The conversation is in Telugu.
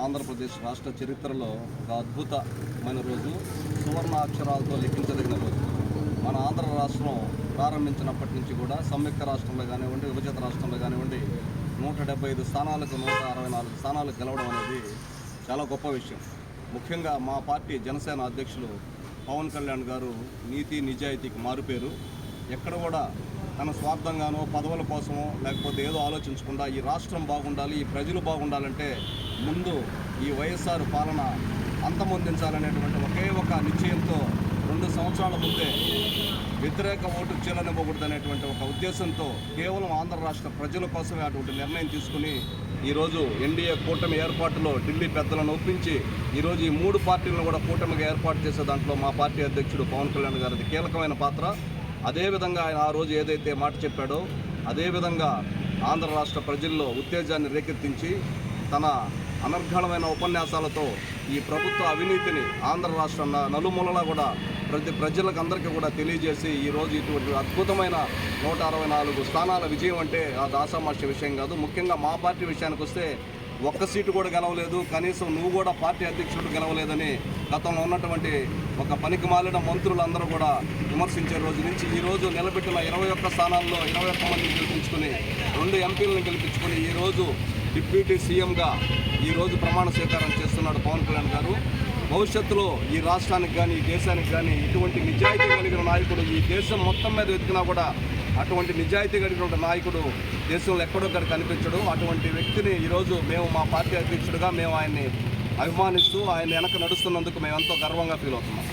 ఆంధ్రప్రదేశ్ రాష్ట్ర చరిత్రలో ఒక అద్భుతమైన రోజు, సువర్ణ అక్షరాలతో లిఖించదగిన రోజు. మన ఆంధ్ర రాష్ట్రం ప్రారంభించినప్పటి నుంచి కూడా సంయుక్త రాష్ట్రంలో కానివ్వండి, విభజిత రాష్ట్రంలో కానివ్వండి 175 స్థానాలకు 164 స్థానాలు గెలవడం అనేది చాలా గొప్ప విషయం. ముఖ్యంగా మా పార్టీ జనసేన అధ్యక్షులు పవన్ కళ్యాణ్ గారు నీతి నిజాయితీకి మారుపేరు. ఎక్కడ కూడా తన స్వార్థంగానో పదవుల కోసమో లేకపోతే ఏదో ఆలోచించకుండా ఈ రాష్ట్రం బాగుండాలి, ఈ ప్రజలు బాగుండాలంటే ముందు ఈ వైఎస్ఆర్ పాలన అంతమొందించాలనేటువంటి ఒకే ఒక నిశ్చయంతో 2 సంవత్సరాల ముందే వ్యతిరేక ఓటు చీలనివ్వకూడదనేటువంటి ఒక ఉద్దేశంతో కేవలం ఆంధ్ర రాష్ట్ర ప్రజల కోసమే అటువంటి నిర్ణయం తీసుకుని ఈరోజు ఎన్డీఏ కూటమి ఏర్పాటులో ఢిల్లీ పెద్దలను ఒప్పించి ఈరోజు ఈ 3 పార్టీలను కూడా కూటమిగా ఏర్పాటు చేసే దాంట్లో మా పార్టీ అధ్యక్షుడు పవన్ కళ్యాణ్ గారిది కీలకమైన పాత్ర. అదేవిధంగా ఆయన ఆ రోజు ఏదైతే మాట చెప్పాడో అదేవిధంగా ఆంధ్ర రాష్ట్ర ప్రజల్లో ఉత్తేజాన్ని రేకెత్తించి తన అనర్ఘళమైన ఉపన్యాసాలతో ఈ ప్రభుత్వ అవినీతిని ఆంధ్ర రాష్ట్ర నలుమూలలా కూడా ప్రజలకు అందరికీ కూడా తెలియజేసి ఈరోజు ఇటువంటి అద్భుతమైన 164 స్థానాల విజయం అంటే అది ఆషామాషి విషయం కాదు. ముఖ్యంగా మా పార్టీ విషయానికి వస్తే ఒక్క సీటు కూడా గెలవలేదు, కనీసం నువ్వు కూడా పార్టీ అధ్యక్షుడు గెలవలేదని గతంలో ఉన్నటువంటి ఒక పనికిమాలిన మంత్రులందరూ కూడా విమర్శించే రోజు నుంచి ఈరోజు నిలబెట్టిన 21 స్థానాల్లో 21 మందిని గెలిపించుకుని 2 ఎంపీలను గెలిపించుకుని ఈరోజు డిప్యూటీ సీఎంగా ఈరోజు ప్రమాణ స్వీకారం చేస్తున్నాడు పవన్ కళ్యాణ్ గారు. భవిష్యత్తులో ఈ రాష్ట్రానికి కానీ ఈ దేశానికి కానీ ఇటువంటి నిజాయితీ కలిగిన నాయకుడు ఈ దేశం మొత్తం మీద వెతికినా కూడా అటువంటి నిజాయితీ కలిగిన నాయకుడు దేశంలో ఎక్కడొక్కడ కనిపించడు. అటువంటి వ్యక్తిని ఈరోజు మేము మా పార్టీ అధ్యక్షుడిగా మేము ఆయన్ని అభిమానిస్తూ ఆయన వెనక నడుస్తున్నందుకు మేము ఎంతో గర్వంగా ఫీల్ అవుతున్నాం.